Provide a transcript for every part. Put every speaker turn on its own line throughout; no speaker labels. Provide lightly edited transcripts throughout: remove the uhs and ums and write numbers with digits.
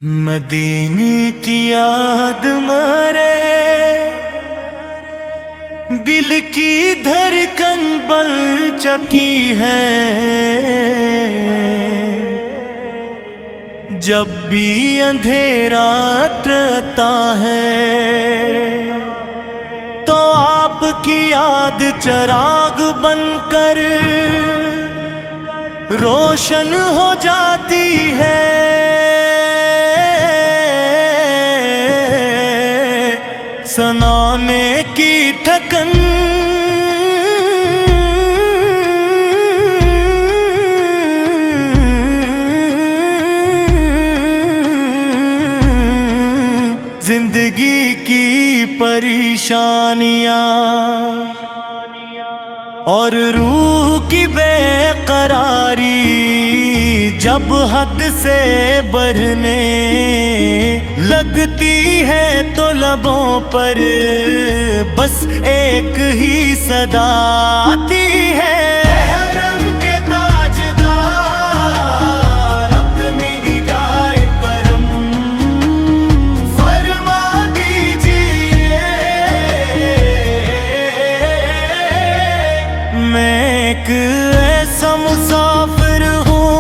مدینے کی یاد مارے دل کی دھڑکن بل چکی ہے، جب بھی اندھیرا رہتا ہے تو آپ کی یاد چراغ بن کر روشن ہو جاتی ہے۔ سنانے کی تھکن زندگی کی پریشانیاں اور روح کی بے قراری جب حد سے بڑھنے لگتی ہے تو لبوں پر بس ایک ہی صدا آتی ہے، ایسا مسافر ہوں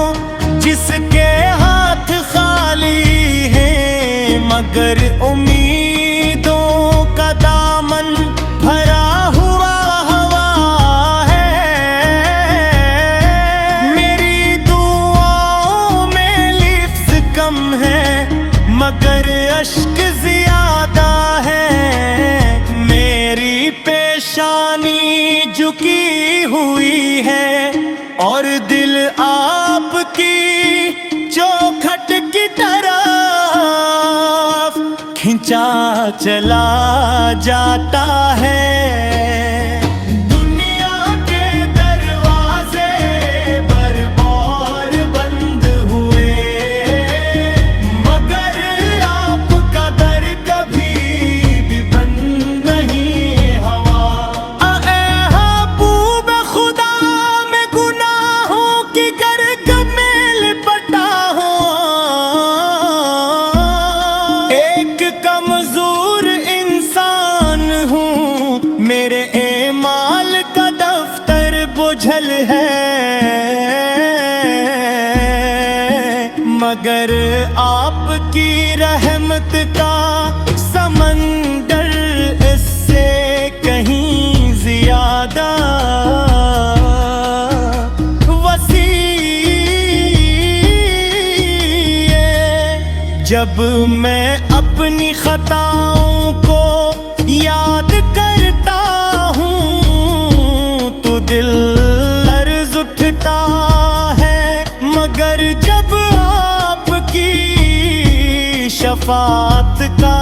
جس کے ہاتھ خالی ہیں مگر امیدوں کا دامن بھرا ہوا ہوا ہے۔ میری دعاؤں میں لفظ کم ہے مگر اشک زیادہ ہے، میری پیشانی جھکی ہوئی ہے اور دل آپ کی چوکھٹ کی طرف کھنچا چلا جاتا ہے۔ دنیا کے دروازے بر بند ہوئے مگر آپ کا در کبھی بھی بند نہیں ہوا۔ کمزور انسان ہوں میرے اعمال کا دفتر بجھل ہے مگر آپ کی رحمت کا سمندر اس سے کہیں زیادہ وسیع ہے۔ جب میں اپنی خطاؤں کو یاد کرتا ہوں تو دل لرز اٹھتا ہے مگر جب آپ کی شفاعت کا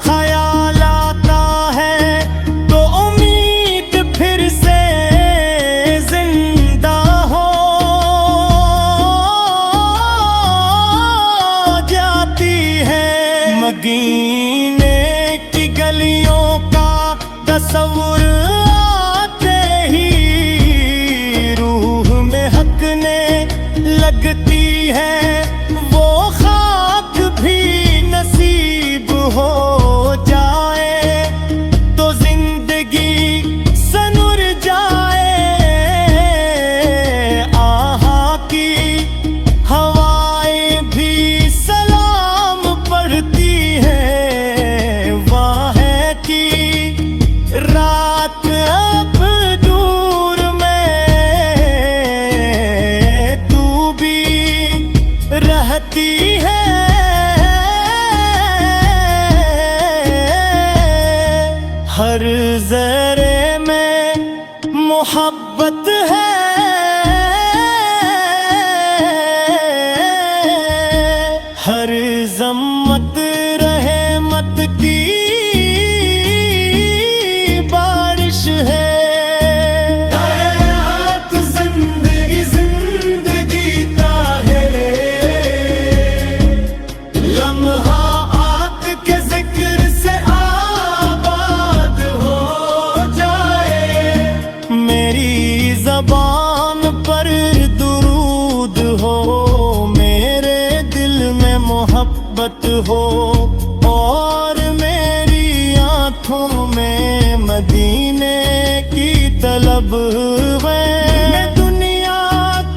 خیال آتا ہے تو امید پھر سے زندہ ہو جاتی ہے۔ مدینے کی گلیوں کا تصور آتے ہی روح میں ہکنے لگتی ہے، وہ خاک بھی نصیب ہو جائے تو زندگی سنور جائے۔ آہا کی ہوائیں بھی سلام پڑھتی ہے، واہ کی رات اب دور میں تو بھی رہتی ہے۔ ہر ذرے میں محبت ہے، ہر ذمت رحمت کی بارش ہے۔ زندگی زندگی طاہر لمحات کے ذکر سے آباد ہو جائے، میری زبان پر درود ہو، میرے دل میں محبت محبت ہو اور میری آنکھوں میں مدینے کی طلب ہے۔ میں دنیا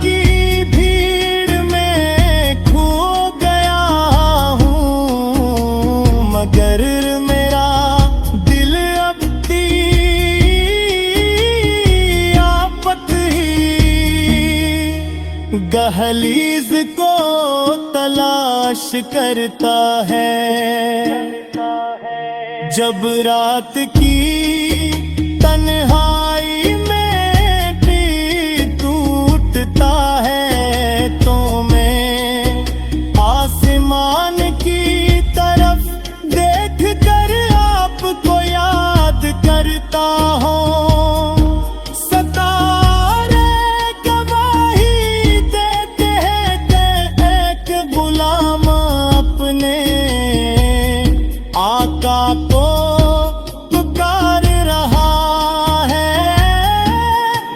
کی بھیڑ میں کھو گیا ہوں، مگر میرا دل اب آفت ہی دہلیز کو تلاش کرتا ہے۔ جب رات کی تنہائی میں ٹوٹتا ہے تو میں آسمان کی طرف دیکھ کر آپ کو یاد کرتا ہوں۔ ستارے گواہی دیتے ہیں کہ ایک غلام اپنے آقا کو پکار رہا ہے۔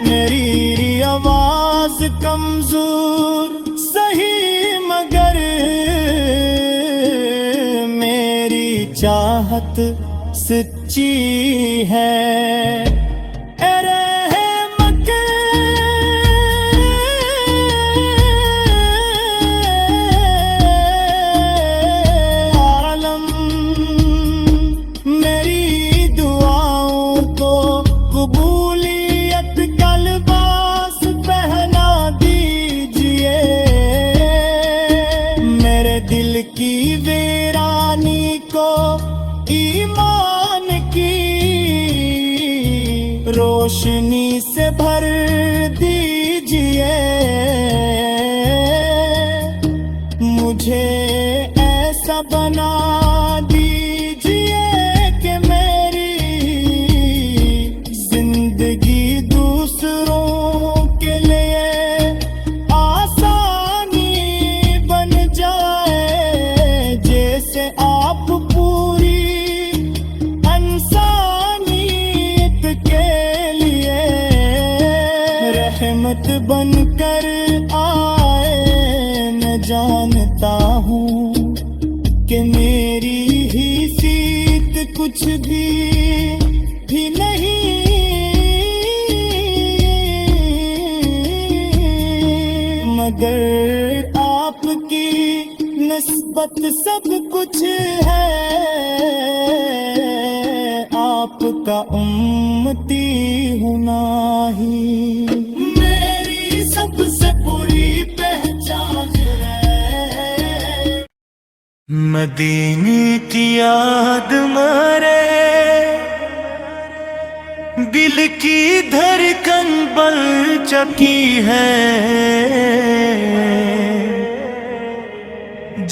میری آواز کمزور سہی مگر میری چاہت سچی ہے۔ اے رحمت عالم، میری دعاؤں کو قبولیت کا لباس پہنا دیجئے۔ میرے دل کی ویرانی کو ایمان کی روشنی سے بھر دیجئے۔ مجھے ایسا بنا دیجئے کہ میری زندگی دوسروں کے لیے آسانی بن جائے، جیسے آپ پوری انسانیت کے لیے رحمت بن کر آئے۔ میں جانتا ہوں کہ میری ہی سیت کچھ بھی نہیں، مگر آپ کی نسبت سب کچھ ہے۔ آپ کا امتی ہونا ہی میری سب سے بری پہچان ہے۔ مدینے کی یاد مرے، دل کی دھڑکن بل چکی ہے۔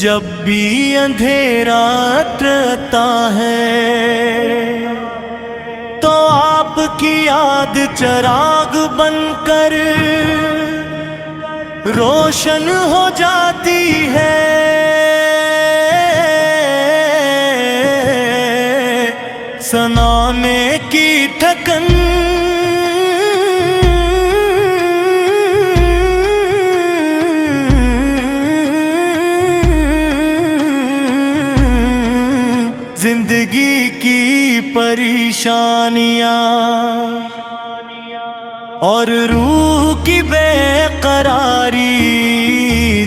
جب بھی اندھیرا رہتا ہے تو آپ کی یاد چراغ بن کر روشن ہو جاتی ہے۔ سنانے کی تھکن زندگی کی پریشانیاں اور روح کی بے قراری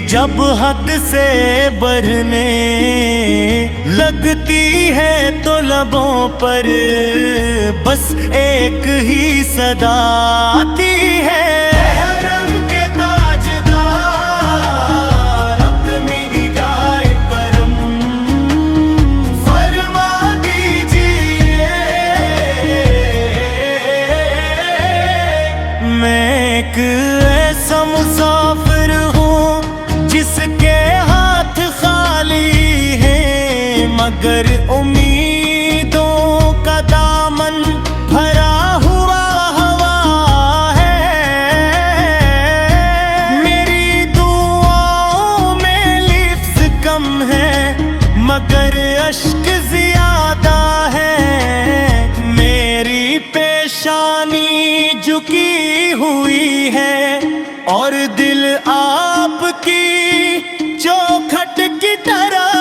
جب حد سے بڑھنے لگتی ہے تو لبوں پر بس ایک ہی صدا آتی ہے۔ ایک ایسا مسافر ہوں جس کے ہاتھ خالی ہیں، مگر امیدوں کا دامن بھرا ہوا ہوا ہے۔ میری دعاؤں میں لفظ کم ہے مگر اشک زیادہ ہے۔ میری پیشانی جھکی ہوئی ہے اور دل آپ کی چوکھٹ کی طرح